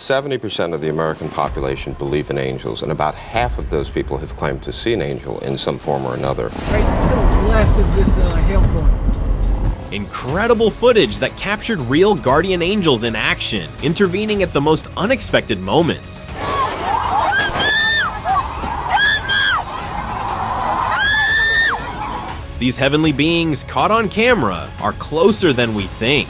70% of the American population believe in angels, and about half of those people have claimed to see an angel in some form or another. Right to the left of this hail point. Incredible footage that captured real guardian angels in action, intervening at the most unexpected moments. These heavenly beings caught on camera are closer than we think.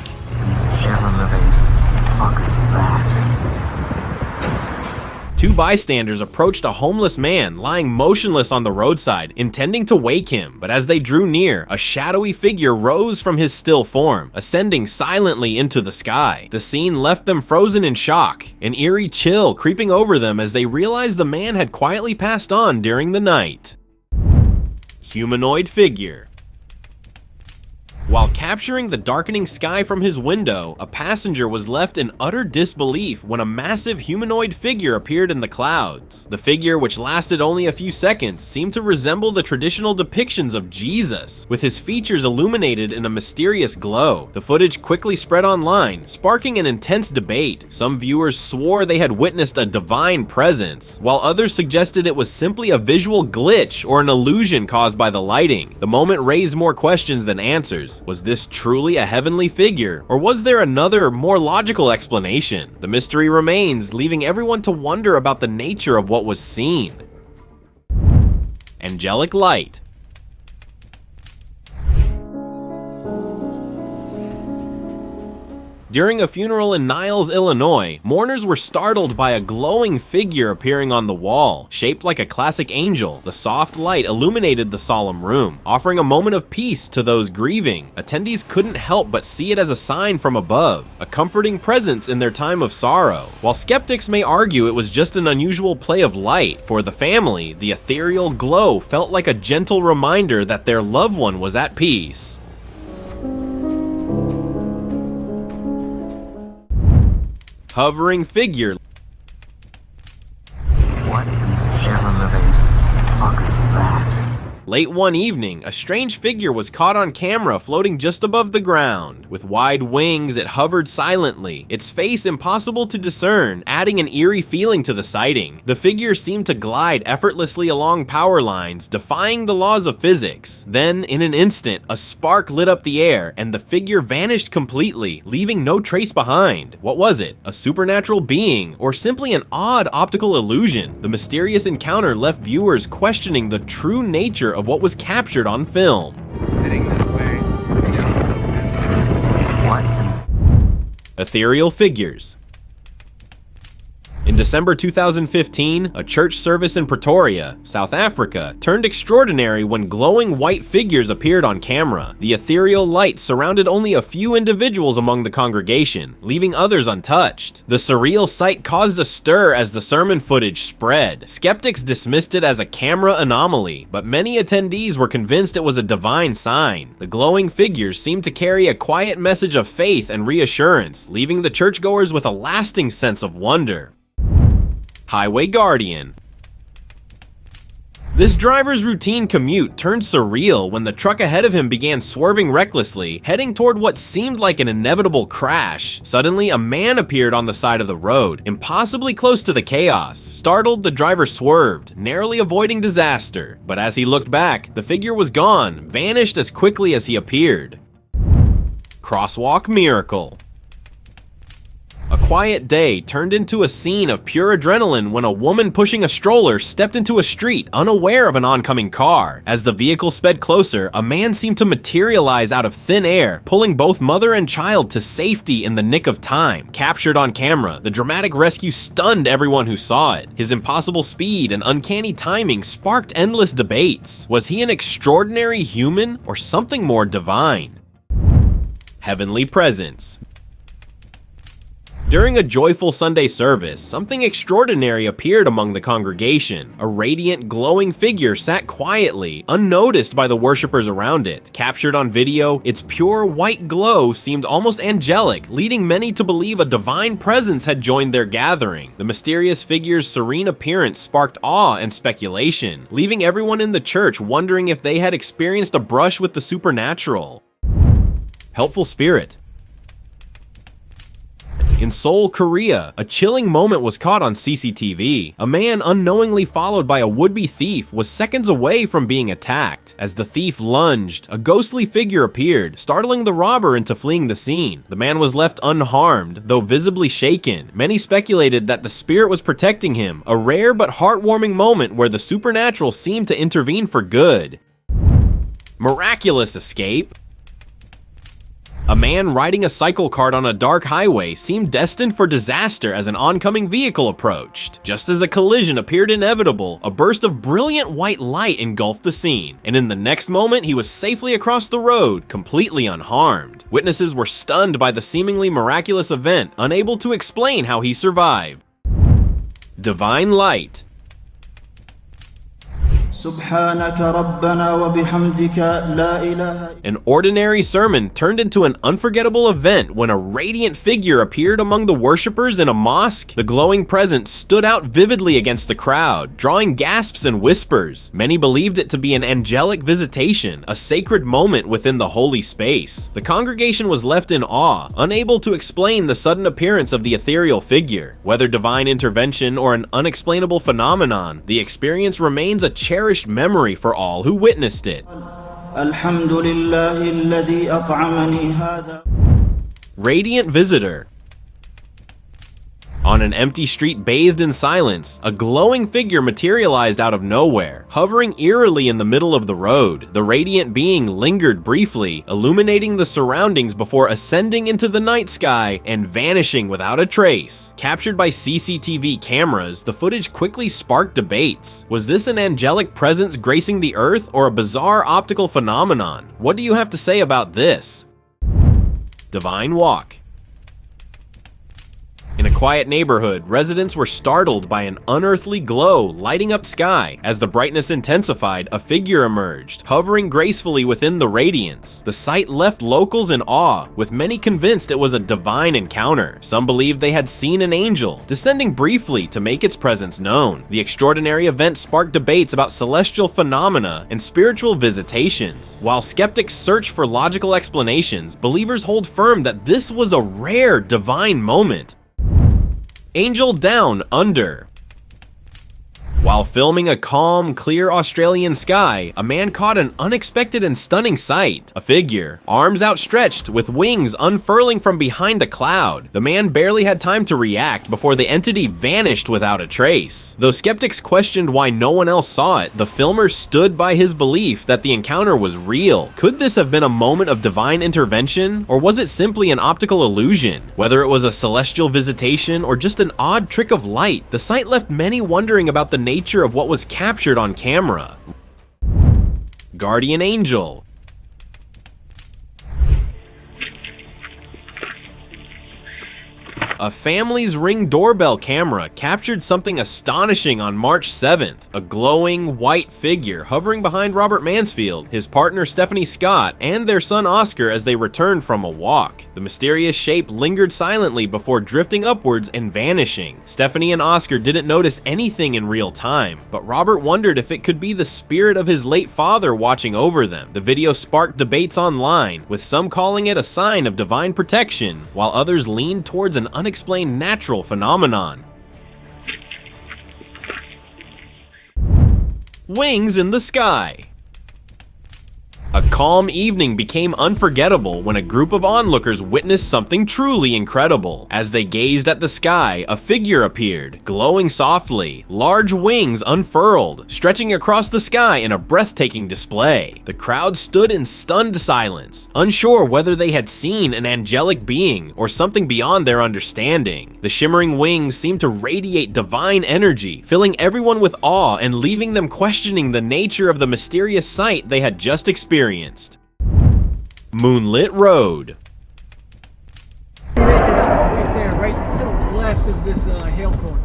Two bystanders approached a homeless man lying motionless on the roadside, intending to wake him, but as they drew near, a shadowy figure rose from his still form, ascending silently into the sky. The scene left them frozen in shock, an eerie chill creeping over them as they realized the man had quietly passed on during the night. Humanoid figure. While capturing the darkening sky from his window, a passenger was left in utter disbelief when a massive humanoid figure appeared in the clouds. The figure, which lasted only a few seconds, seemed to resemble the traditional depictions of Jesus, with his features illuminated in a mysterious glow. The footage quickly spread online, sparking an intense debate. Some viewers swore they had witnessed a divine presence, while others suggested it was simply a visual glitch or an illusion caused by the lighting. The moment raised more questions than answers. Was this truly a heavenly figure, or was there another, more logical explanation? The mystery remains, leaving everyone to wonder about the nature of what was seen. Angelic light. During a funeral in Niles, Illinois, mourners were startled by a glowing figure appearing on the wall. Shaped like a classic angel, the soft light illuminated the solemn room, offering a moment of peace to those grieving. Attendees couldn't help but see it as a sign from above, a comforting presence in their time of sorrow. While skeptics may argue it was just an unusual play of light, for the family, the ethereal glow felt like a gentle reminder that their loved one was at peace. Hovering figure. What in the ever-living fuck is that? Late one evening, a strange figure was caught on camera floating just above the ground. With wide wings, it hovered silently, its face impossible to discern, adding an eerie feeling to the sighting. The figure seemed to glide effortlessly along power lines, defying the laws of physics. Then, in an instant, a spark lit up the air, and the figure vanished completely, leaving no trace behind. What was it? A supernatural being, or simply an odd optical illusion? The mysterious encounter left viewers questioning the true nature of what was captured on film. Heading this way. What? Ethereal figures. In December 2015, a church service in Pretoria, South Africa, turned extraordinary when glowing white figures appeared on camera. The ethereal light surrounded only a few individuals among the congregation, leaving others untouched. The surreal sight caused a stir as the sermon footage spread. Skeptics dismissed it as a camera anomaly, but many attendees were convinced it was a divine sign. The glowing figures seemed to carry a quiet message of faith and reassurance, leaving the churchgoers with a lasting sense of wonder. Highway Guardian. This driver's routine commute turned surreal when the truck ahead of him began swerving recklessly, heading toward what seemed like an inevitable crash. Suddenly, a man appeared on the side of the road, impossibly close to the chaos. Startled, the driver swerved, narrowly avoiding disaster. But as he looked back, the figure was gone, vanished as quickly as he appeared. Crosswalk Miracle. A quiet day turned into a scene of pure adrenaline when a woman pushing a stroller stepped into a street, unaware of an oncoming car. As the vehicle sped closer, a man seemed to materialize out of thin air, pulling both mother and child to safety in the nick of time. Captured on camera, the dramatic rescue stunned everyone who saw it. His impossible speed and uncanny timing sparked endless debates. Was he an extraordinary human or something more divine? Heavenly presence. During a joyful Sunday service, something extraordinary appeared among the congregation. A radiant, glowing figure sat quietly, unnoticed by the worshippers around it. Captured on video, its pure white glow seemed almost angelic, leading many to believe a divine presence had joined their gathering. The mysterious figure's serene appearance sparked awe and speculation, leaving everyone in the church wondering if they had experienced a brush with the supernatural. Helpful spirit. In Seoul, Korea, a chilling moment was caught on CCTV. A man unknowingly followed by a would-be thief was seconds away from being attacked. As the thief lunged, a ghostly figure appeared, startling the robber into fleeing the scene. The man was left unharmed, though visibly shaken. Many speculated that the spirit was protecting him, a rare but heartwarming moment where the supernatural seemed to intervene for good. Miraculous escape. A man riding a cycle cart on a dark highway seemed destined for disaster as an oncoming vehicle approached. Just as a collision appeared inevitable, a burst of brilliant white light engulfed the scene, and in the next moment he was safely across the road, completely unharmed. Witnesses were stunned by the seemingly miraculous event, unable to explain how he survived. Divine light. سبحانك ربنا وبحمدك لا إله. An ordinary sermon turned into an unforgettable event when a radiant figure appeared among the worshippers in a mosque. The glowing presence stood out vividly against the crowd, drawing gasps and whispers. Many believed it to be an angelic visitation, a sacred moment within the holy space. The congregation was left in awe, unable to explain the sudden appearance of the ethereal figure. Whether divine intervention or an unexplainable phenomenon, the experience remains a cherished memory for all who witnessed it. الحمد لله الذي أطعمني هذا. Radiant visitor. On an empty street bathed in silence, a glowing figure materialized out of nowhere, hovering eerily in the middle of the road. The radiant being lingered briefly, illuminating the surroundings before ascending into the night sky and vanishing without a trace. Captured by CCTV cameras, the footage quickly sparked debates. Was this an angelic presence gracing the earth or a bizarre optical phenomenon? What do you have to say about this? Divine walk. In a quiet neighborhood, residents were startled by an unearthly glow lighting up sky. As the brightness intensified, a figure emerged, hovering gracefully within the radiance. The sight left locals in awe, with many convinced it was a divine encounter. Some believed they had seen an angel, descending briefly to make its presence known. The extraordinary event sparked debates about celestial phenomena and spiritual visitations. While skeptics search for logical explanations, believers hold firm that this was a rare divine moment. Angel Down Under. While filming a calm, clear Australian sky, a man caught an unexpected and stunning sight. A figure, arms outstretched, with wings unfurling from behind a cloud. The man barely had time to react before the entity vanished without a trace. Though skeptics questioned why no one else saw it, the filmer stood by his belief that the encounter was real. Could this have been a moment of divine intervention, or was it simply an optical illusion? Whether it was a celestial visitation or just an odd trick of light, the sight left many wondering about the nature of what was captured on camera. Guardian Angel. A family's Ring doorbell camera captured something astonishing on March 7th. A glowing, white figure hovering behind Robert Mansfield, his partner Stephanie Scott, and their son Oscar as they returned from a walk. The mysterious shape lingered silently before drifting upwards and vanishing. Stephanie and Oscar didn't notice anything in real time, but Robert wondered if it could be the spirit of his late father watching over them. The video sparked debates online, with some calling it a sign of divine protection, while others leaned towards an unexplained natural phenomenon. Wings in the sky. A calm evening became unforgettable when a group of onlookers witnessed something truly incredible. As they gazed at the sky, a figure appeared, glowing softly, large wings unfurled, stretching across the sky in a breathtaking display. The crowd stood in stunned silence, unsure whether they had seen an angelic being or something beyond their understanding. The shimmering wings seemed to radiate divine energy, filling everyone with awe and leaving them questioning the nature of the mysterious sight they had just experienced. Moonlit Road. Right there, right to the left of this hell corner.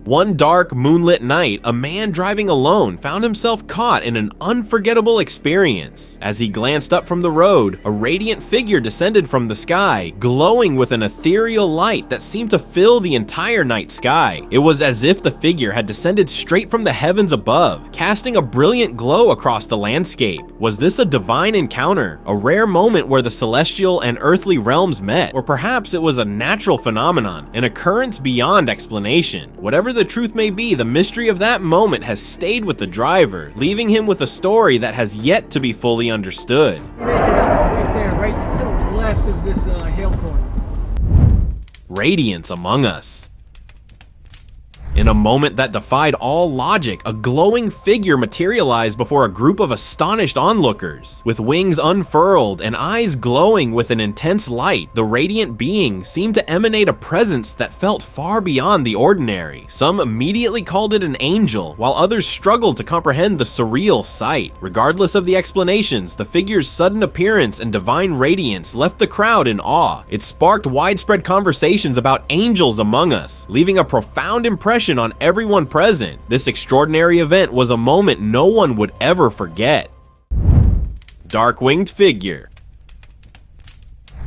One dark, moonlit night, a man driving alone found himself caught in an unforgettable experience. As he glanced up from the road, a radiant figure descended from the sky, glowing with an ethereal light that seemed to fill the entire night sky. It was as if the figure had descended straight from the heavens above, casting a brilliant glow across the landscape. Was this a divine encounter, a rare moment where the celestial and earthly realms met, or perhaps it was a natural phenomenon, an occurrence beyond explanation? Whatever the truth may be, the mystery of that moment has stayed with the driver, leaving him with a story that has yet to be fully understood. Right there, right to the left of this hill point. Radiance among us. In a moment that defied all logic, a glowing figure materialized before a group of astonished onlookers. With wings unfurled and eyes glowing with an intense light, the radiant being seemed to emanate a presence that felt far beyond the ordinary. Some immediately called it an angel, while others struggled to comprehend the surreal sight. Regardless of the explanations, the figure's sudden appearance and divine radiance left the crowd in awe. It sparked widespread conversations about angels among us, leaving a profound impression on everyone present. This extraordinary event was a moment no one would ever forget. Dark-winged figure.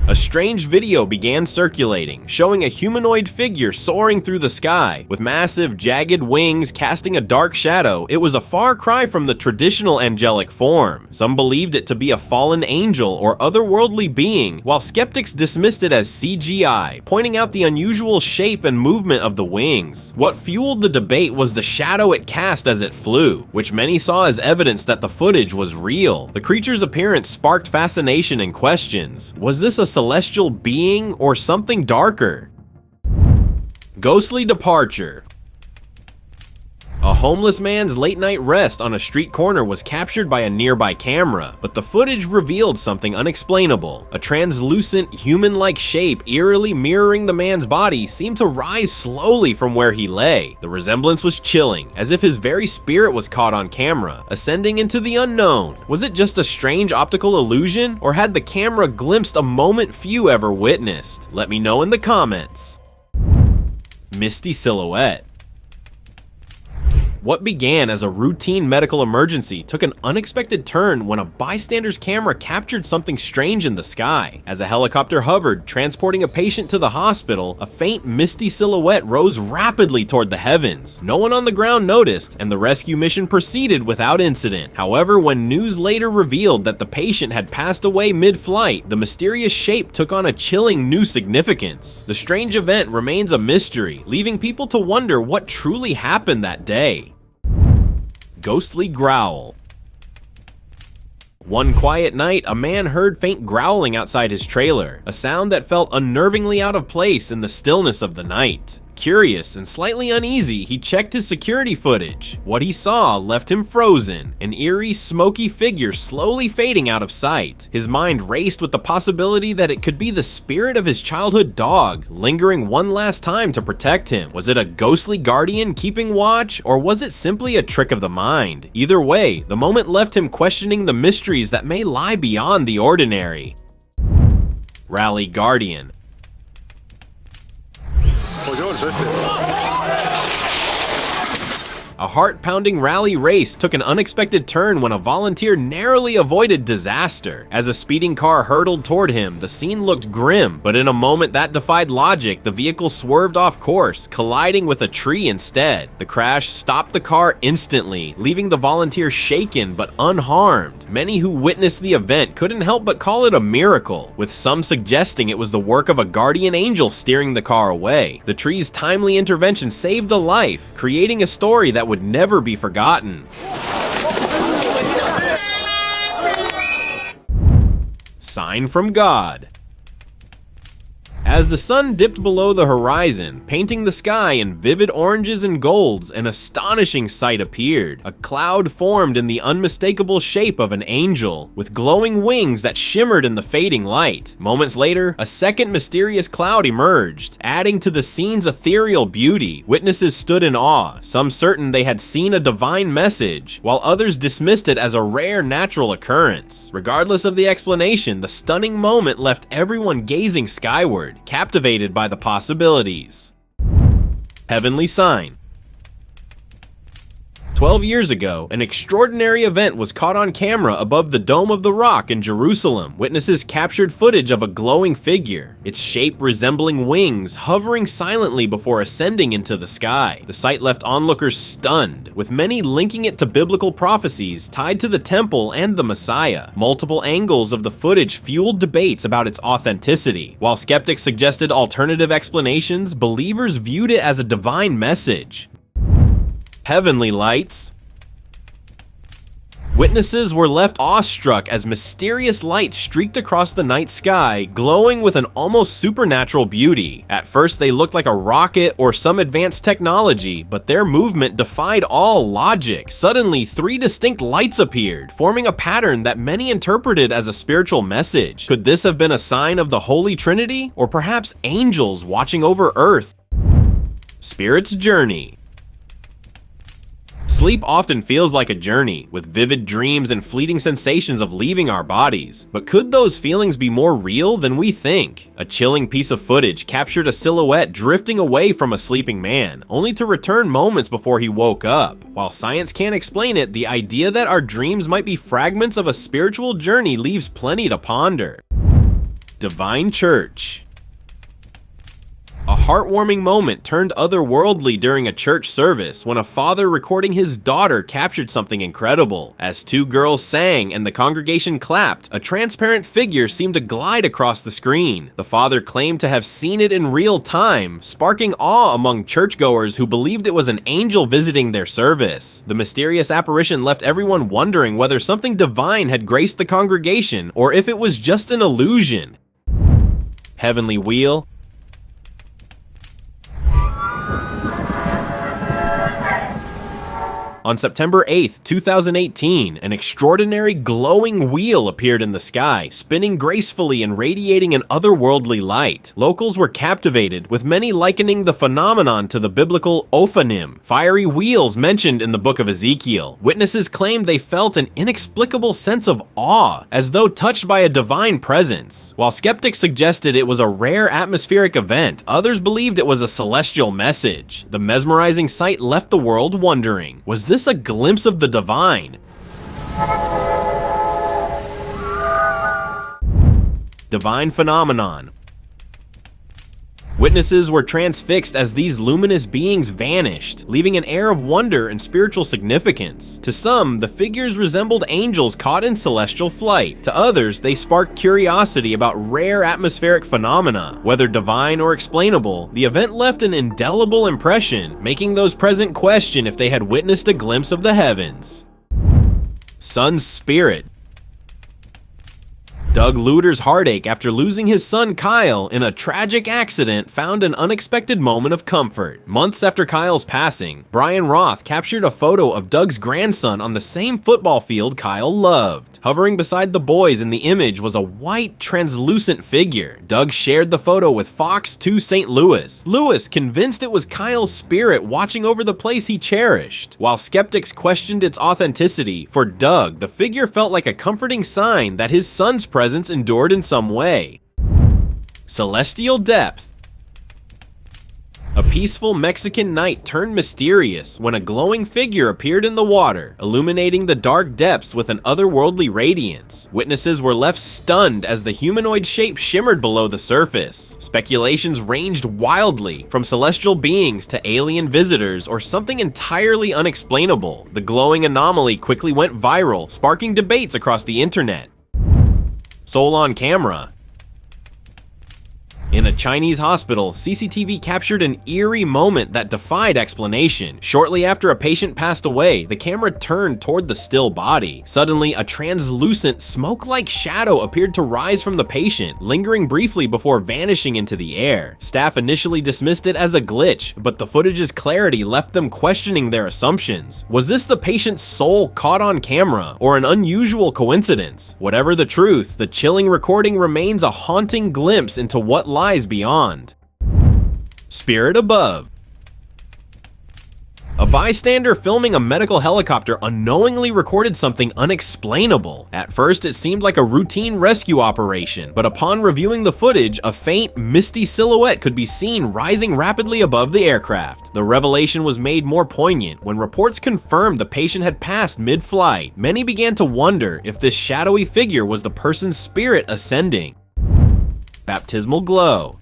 A strange video began circulating, showing a humanoid figure soaring through the sky. With massive, jagged wings casting a dark shadow, it was a far cry from the traditional angelic form. Some believed it to be a fallen angel or otherworldly being, while skeptics dismissed it as CGI, pointing out the unusual shape and movement of the wings. What fueled the debate was the shadow it cast as it flew, which many saw as evidence that the footage was real. The creature's appearance sparked fascination and questions. Was this a celestial being or something darker? Ghostly departure. A homeless man's late-night rest on a street corner was captured by a nearby camera, but the footage revealed something unexplainable. A translucent, human-like shape eerily mirroring the man's body seemed to rise slowly from where he lay. The resemblance was chilling, as if his very spirit was caught on camera, ascending into the unknown. Was it just a strange optical illusion, or had the camera glimpsed a moment few ever witnessed? Let me know in the comments. Misty silhouette. What began as a routine medical emergency took an unexpected turn when a bystander's camera captured something strange in the sky. As a helicopter hovered, transporting a patient to the hospital, a faint misty silhouette rose rapidly toward the heavens. No one on the ground noticed, and the rescue mission proceeded without incident. However, when news later revealed that the patient had passed away mid-flight, the mysterious shape took on a chilling new significance. The strange event remains a mystery, leaving people to wonder what truly happened that day. Ghostly growl. One quiet night, a man heard faint growling outside his trailer, a sound that felt unnervingly out of place in the stillness of the night. Curious and slightly uneasy, he checked his security footage. What he saw left him frozen, an eerie, smoky figure slowly fading out of sight. His mind raced with the possibility that it could be the spirit of his childhood dog, lingering one last time to protect him. Was it a ghostly guardian keeping watch, or was it simply a trick of the mind? Either way, the moment left him questioning the mysteries that may lie beyond the ordinary. Rally Guardian. A heart-pounding rally race took an unexpected turn when a volunteer narrowly avoided disaster. As a speeding car hurtled toward him, the scene looked grim, but in a moment that defied logic, the vehicle swerved off course, colliding with a tree instead. The crash stopped the car instantly, leaving the volunteer shaken but unharmed. Many who witnessed the event couldn't help but call it a miracle, with some suggesting it was the work of a guardian angel steering the car away. The tree's timely intervention saved a life, creating a story that would never be forgotten. Sign from God. As the sun dipped below the horizon, painting the sky in vivid oranges and golds, an astonishing sight appeared. A cloud formed in the unmistakable shape of an angel, with glowing wings that shimmered in the fading light. Moments later, a second mysterious cloud emerged, adding to the scene's ethereal beauty. Witnesses stood in awe, some certain they had seen a divine message, while others dismissed it as a rare natural occurrence. Regardless of the explanation, the stunning moment left everyone gazing skyward, captivated by the possibilities. Heavenly sign. 12 years ago, an extraordinary event was caught on camera above the Dome of the Rock in Jerusalem. Witnesses captured footage of a glowing figure, its shape resembling wings, hovering silently before ascending into the sky. The sight left onlookers stunned, with many linking it to biblical prophecies tied to the temple and the Messiah. Multiple angles of the footage fueled debates about its authenticity. While skeptics suggested alternative explanations, believers viewed it as a divine message. Heavenly lights. Witnesses were left awestruck as mysterious lights streaked across the night sky, glowing with an almost supernatural beauty. At first, they looked like a rocket or some advanced technology, but their movement defied all logic. Suddenly, 3 distinct lights appeared, forming a pattern that many interpreted as a spiritual message. Could this have been a sign of the Holy Trinity, or perhaps angels watching over Earth? Spirit's journey. Sleep often feels like a journey, with vivid dreams and fleeting sensations of leaving our bodies. But could those feelings be more real than we think? A chilling piece of footage captured a silhouette drifting away from a sleeping man, only to return moments before he woke up. While science can't explain it, the idea that our dreams might be fragments of a spiritual journey leaves plenty to ponder. Divine Church. A heartwarming moment turned otherworldly during a church service when a father recording his daughter captured something incredible. As 2 girls sang and the congregation clapped, a transparent figure seemed to glide across the screen. The father claimed to have seen it in real time, sparking awe among churchgoers who believed it was an angel visiting their service. The mysterious apparition left everyone wondering whether something divine had graced the congregation or if it was just an illusion. Heavenly Wheel. On September 8, 2018, an extraordinary glowing wheel appeared in the sky, spinning gracefully and radiating an otherworldly light. Locals were captivated, with many likening the phenomenon to the biblical Ophanim, fiery wheels mentioned in the book of Ezekiel. Witnesses claimed they felt an inexplicable sense of awe, as though touched by a divine presence. While skeptics suggested it was a rare atmospheric event, others believed it was a celestial message. The mesmerizing sight left the world wondering, was this a glimpse of the divine? Divine phenomenon. Witnesses were transfixed as these luminous beings vanished, leaving an air of wonder and spiritual significance. To some, the figures resembled angels caught in celestial flight. To others, they sparked curiosity about rare atmospheric phenomena. Whether divine or explainable, the event left an indelible impression, making those present question if they had witnessed a glimpse of the heavens. Son's spirit. Doug Luter's heartache after losing his son Kyle in a tragic accident found an unexpected moment of comfort. Months after Kyle's passing, Brian Roth captured a photo of Doug's grandson on the same football field Kyle loved. Hovering beside the boys in the image was a white, translucent figure. Doug shared the photo with Fox 2 St. Louis. Louis convinced it was Kyle's spirit watching over the place he cherished. While skeptics questioned its authenticity, for Doug, the figure felt like a comforting sign that his son's presence endured in some way. Celestial depth. A peaceful Mexican night turned mysterious when a glowing figure appeared in the water, illuminating the dark depths with an otherworldly radiance. Witnesses were left stunned as the humanoid shape shimmered below the surface. Speculations ranged wildly, from celestial beings to alien visitors or something entirely unexplainable. The glowing anomaly quickly went viral, sparking debates across the internet. Soul on camera. In a Chinese hospital, CCTV captured an eerie moment that defied explanation. Shortly after a patient passed away, the camera turned toward the still body. Suddenly, a translucent, smoke-like shadow appeared to rise from the patient, lingering briefly before vanishing into the air. Staff initially dismissed it as a glitch, but the footage's clarity left them questioning their assumptions. Was this the patient's soul caught on camera, or an unusual coincidence? Whatever the truth, the chilling recording remains a haunting glimpse into what lies beyond. Spirit above. A bystander filming a medical helicopter unknowingly recorded something unexplainable. At first, it seemed like a routine rescue operation, but upon reviewing the footage, a faint, misty silhouette could be seen rising rapidly above the aircraft. The revelation was made more poignant when reports confirmed the patient had passed mid-flight. Many began to wonder if this shadowy figure was the person's spirit ascending. Baptismal glow.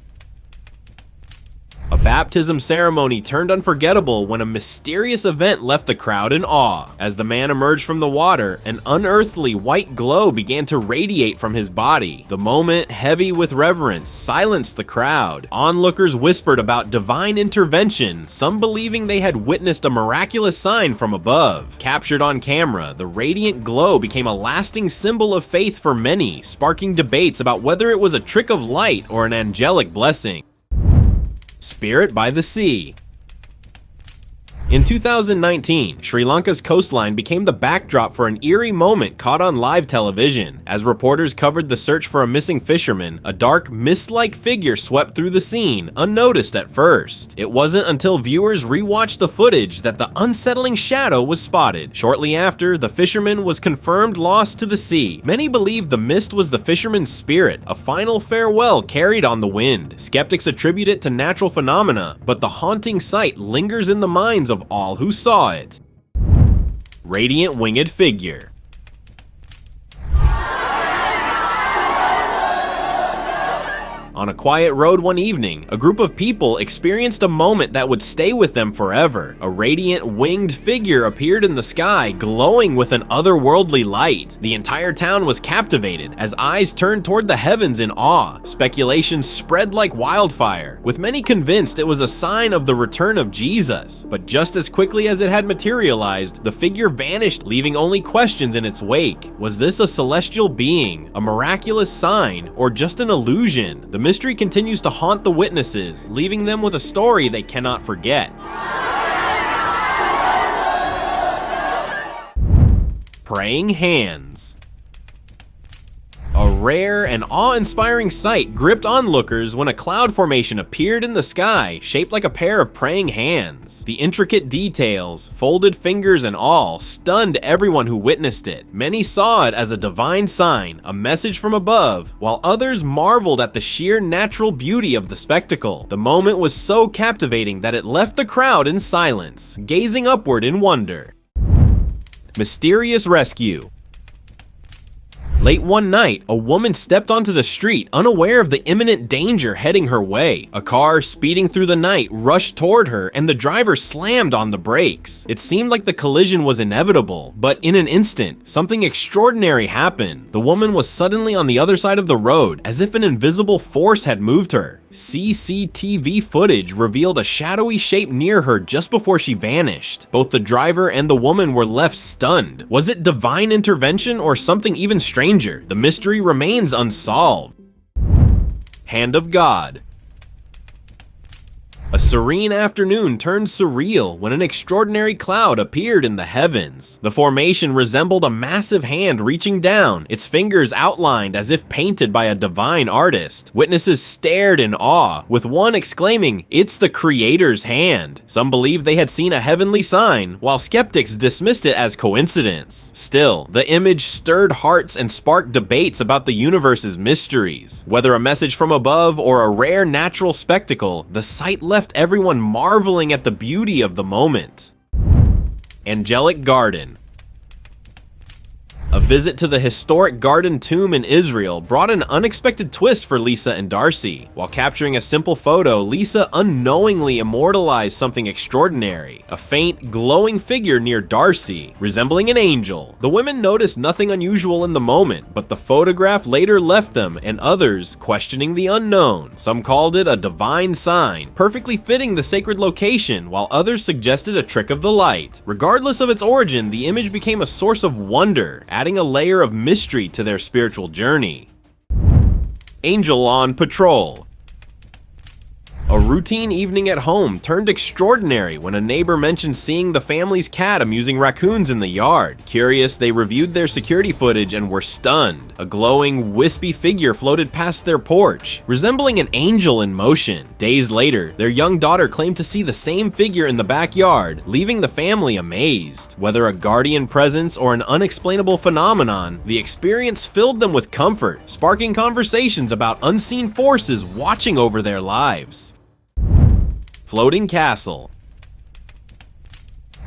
A baptism ceremony turned unforgettable when a mysterious event left the crowd in awe. As the man emerged from the water, an unearthly white glow began to radiate from his body. The moment, heavy with reverence, silenced the crowd. Onlookers whispered about divine intervention, some believing they had witnessed a miraculous sign from above. Captured on camera, the radiant glow became a lasting symbol of faith for many, sparking debates about whether it was a trick of light or an angelic blessing. Spirit by the Sea. In 2019, Sri Lanka's coastline became the backdrop for an eerie moment caught on live television. As reporters covered the search for a missing fisherman, a dark, mist-like figure swept through the scene, unnoticed at first. It wasn't until viewers rewatched the footage that the unsettling shadow was spotted. Shortly after, the fisherman was confirmed lost to the sea. Many believe the mist was the fisherman's spirit, a final farewell carried on the wind. Skeptics attribute it to natural phenomena, but the haunting sight lingers in the minds of all who saw it. Radiant winged figure. On a quiet road one evening, a group of people experienced a moment that would stay with them forever. A radiant winged figure appeared in the sky, glowing with an otherworldly light. The entire town was captivated as eyes turned toward the heavens in awe. Speculation spread like wildfire, with many convinced it was a sign of the return of Jesus. But just as quickly as it had materialized, the figure vanished, leaving only questions in its wake. Was this a celestial being, a miraculous sign, or just an illusion? The mystery continues to haunt the witnesses, leaving them with a story they cannot forget. Praying hands. A rare and awe-inspiring sight gripped onlookers when a cloud formation appeared in the sky, shaped like a pair of praying hands. The intricate details, folded fingers and all, stunned everyone who witnessed it. Many saw it as a divine sign, a message from above, while others marveled at the sheer natural beauty of the spectacle. The moment was so captivating that it left the crowd in silence, gazing upward in wonder. Mysterious rescue. Late one night, a woman stepped onto the street, unaware of the imminent danger heading her way. A car speeding through the night rushed toward her, and the driver slammed on the brakes. It seemed like the collision was inevitable, but in an instant, something extraordinary happened. The woman was suddenly on the other side of the road, as if an invisible force had moved her. CCTV footage revealed a shadowy shape near her just before she vanished. Both the driver and the woman were left stunned. Was it divine intervention or something even stranger? The mystery remains unsolved. Hand of God. A serene afternoon turned surreal when an extraordinary cloud appeared in the heavens. The formation resembled a massive hand reaching down, its fingers outlined as if painted by a divine artist. Witnesses stared in awe, with one exclaiming, "It's the Creator's hand." Some believed they had seen a heavenly sign, while skeptics dismissed it as coincidence. Still, the image stirred hearts and sparked debates about the universe's mysteries. Whether a message from above or a rare natural spectacle, the sight left everyone marveling at the beauty of the moment. Angelic Garden. A visit to the historic Garden Tomb in Israel brought an unexpected twist for Lisa and Darcy. While capturing a simple photo, Lisa unknowingly immortalized something extraordinary, a faint, glowing figure near Darcy, resembling an angel. The women noticed nothing unusual in the moment, but the photograph later left them and others questioning the unknown. Some called it a divine sign, perfectly fitting the sacred location, while others suggested a trick of the light. Regardless of its origin, the image became a source of wonder, adding a layer of mystery to their spiritual journey. Angel on patrol. A routine evening at home turned extraordinary when a neighbor mentioned seeing the family's cat amusing raccoons in the yard. Curious, they reviewed their security footage and were stunned. A glowing, wispy figure floated past their porch, resembling an angel in motion. Days later, their young daughter claimed to see the same figure in the backyard, leaving the family amazed. Whether a guardian presence or an unexplainable phenomenon, the experience filled them with comfort, sparking conversations about unseen forces watching over their lives. Floating castle.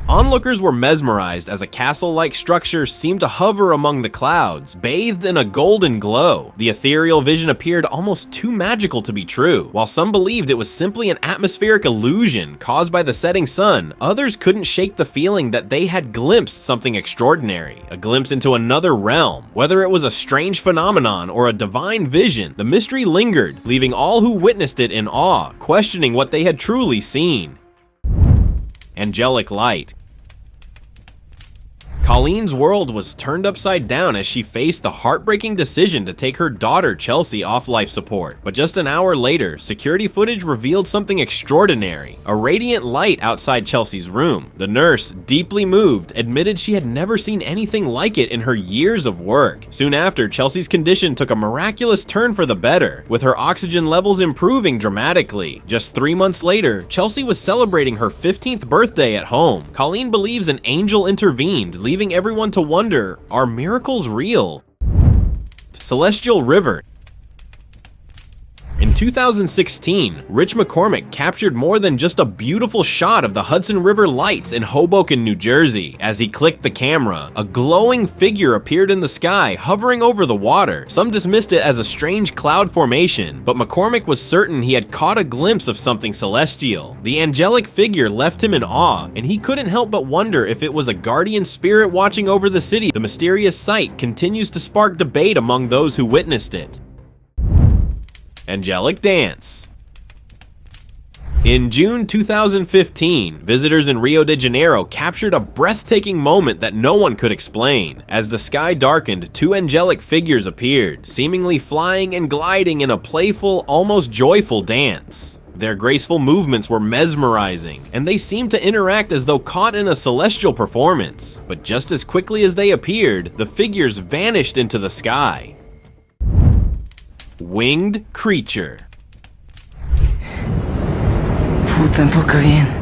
Onlookers were mesmerized as a castle-like structure seemed to hover among the clouds, bathed in a golden glow. The ethereal vision appeared almost too magical to be true. While some believed it was simply an atmospheric illusion caused by the setting sun, others couldn't shake the feeling that they had glimpsed something extraordinary, a glimpse into another realm. Whether it was a strange phenomenon or a divine vision, the mystery lingered, leaving all who witnessed it in awe, questioning what they had truly seen. Angelic light. Colleen's world was turned upside down as she faced the heartbreaking decision to take her daughter Chelsea off life support. But just an hour later, security footage revealed something extraordinary: a radiant light outside Chelsea's room. The nurse, deeply moved, admitted she had never seen anything like it in her years of work. Soon after, Chelsea's condition took a miraculous turn for the better, with her oxygen levels improving dramatically. Just 3 months later, Chelsea was celebrating her 15th birthday at home. Colleen believes an angel intervened, leaving everyone to wonder, are miracles real? Celestial River. In 2016, Rich McCormick captured more than just a beautiful shot of the Hudson River lights in Hoboken, New Jersey. As he clicked the camera, a glowing figure appeared in the sky, hovering over the water. Some dismissed it as a strange cloud formation, but McCormick was certain he had caught a glimpse of something celestial. The angelic figure left him in awe, and he couldn't help but wonder if it was a guardian spirit watching over the city. The mysterious sight continues to spark debate among those who witnessed it. Angelic dance. In June 2015, visitors in Rio de Janeiro captured a breathtaking moment that no one could explain. As the sky darkened, two angelic figures appeared, seemingly flying and gliding in a playful, almost joyful dance. Their graceful movements were mesmerizing, and they seemed to interact as though caught in a celestial performance. But just as quickly as they appeared, the figures vanished into the sky. Winged creature. Puta, un poco bien.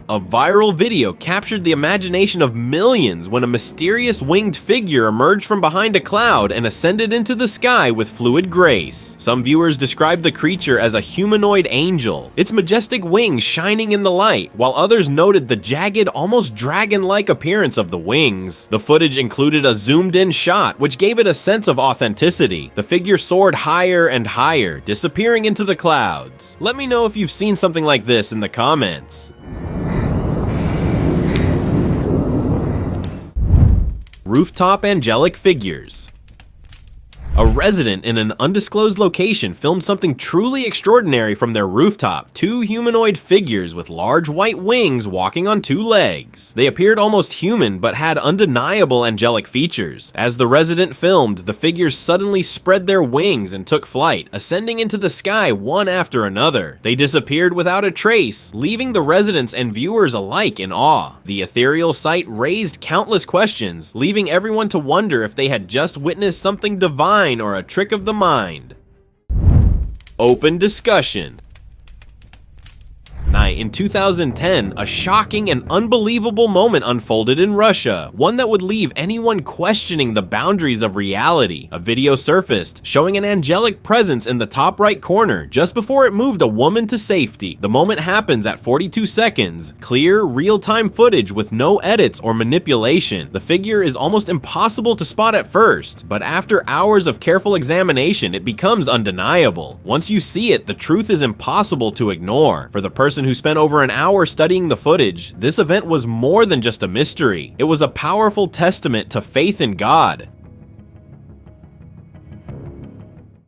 A viral video captured the imagination of millions when a mysterious winged figure emerged from behind a cloud and ascended into the sky with fluid grace. Some viewers described the creature as a humanoid angel, its majestic wings shining in the light, while others noted the jagged, almost dragon-like appearance of the wings. The footage included a zoomed-in shot, which gave it a sense of authenticity. The figure soared higher and higher, disappearing into the clouds. Let me know if you've seen something like this in the comments. Rooftop angelic figures. A resident in an undisclosed location filmed something truly extraordinary from their rooftop. Two humanoid figures with large white wings walking on two legs. They appeared almost human but had undeniable angelic features. As the resident filmed, the figures suddenly spread their wings and took flight, ascending into the sky one after another. They disappeared without a trace, leaving the residents and viewers alike in awe. The ethereal sight raised countless questions, leaving everyone to wonder if they had just witnessed something divine or a trick of the mind. Open discussion. In 2010, a shocking and unbelievable moment unfolded in Russia, one that would leave anyone questioning the boundaries of reality. A video surfaced showing an angelic presence in the top right corner just before it moved a woman to safety. The moment happens at 42 seconds, clear, real-time footage with no edits or manipulation. The figure is almost impossible to spot at first, but after hours of careful examination, it becomes undeniable. Once you see it, the truth is impossible to ignore. For the person who spent over an hour studying the footage, this event was more than just a mystery. It was a powerful testament to faith in God.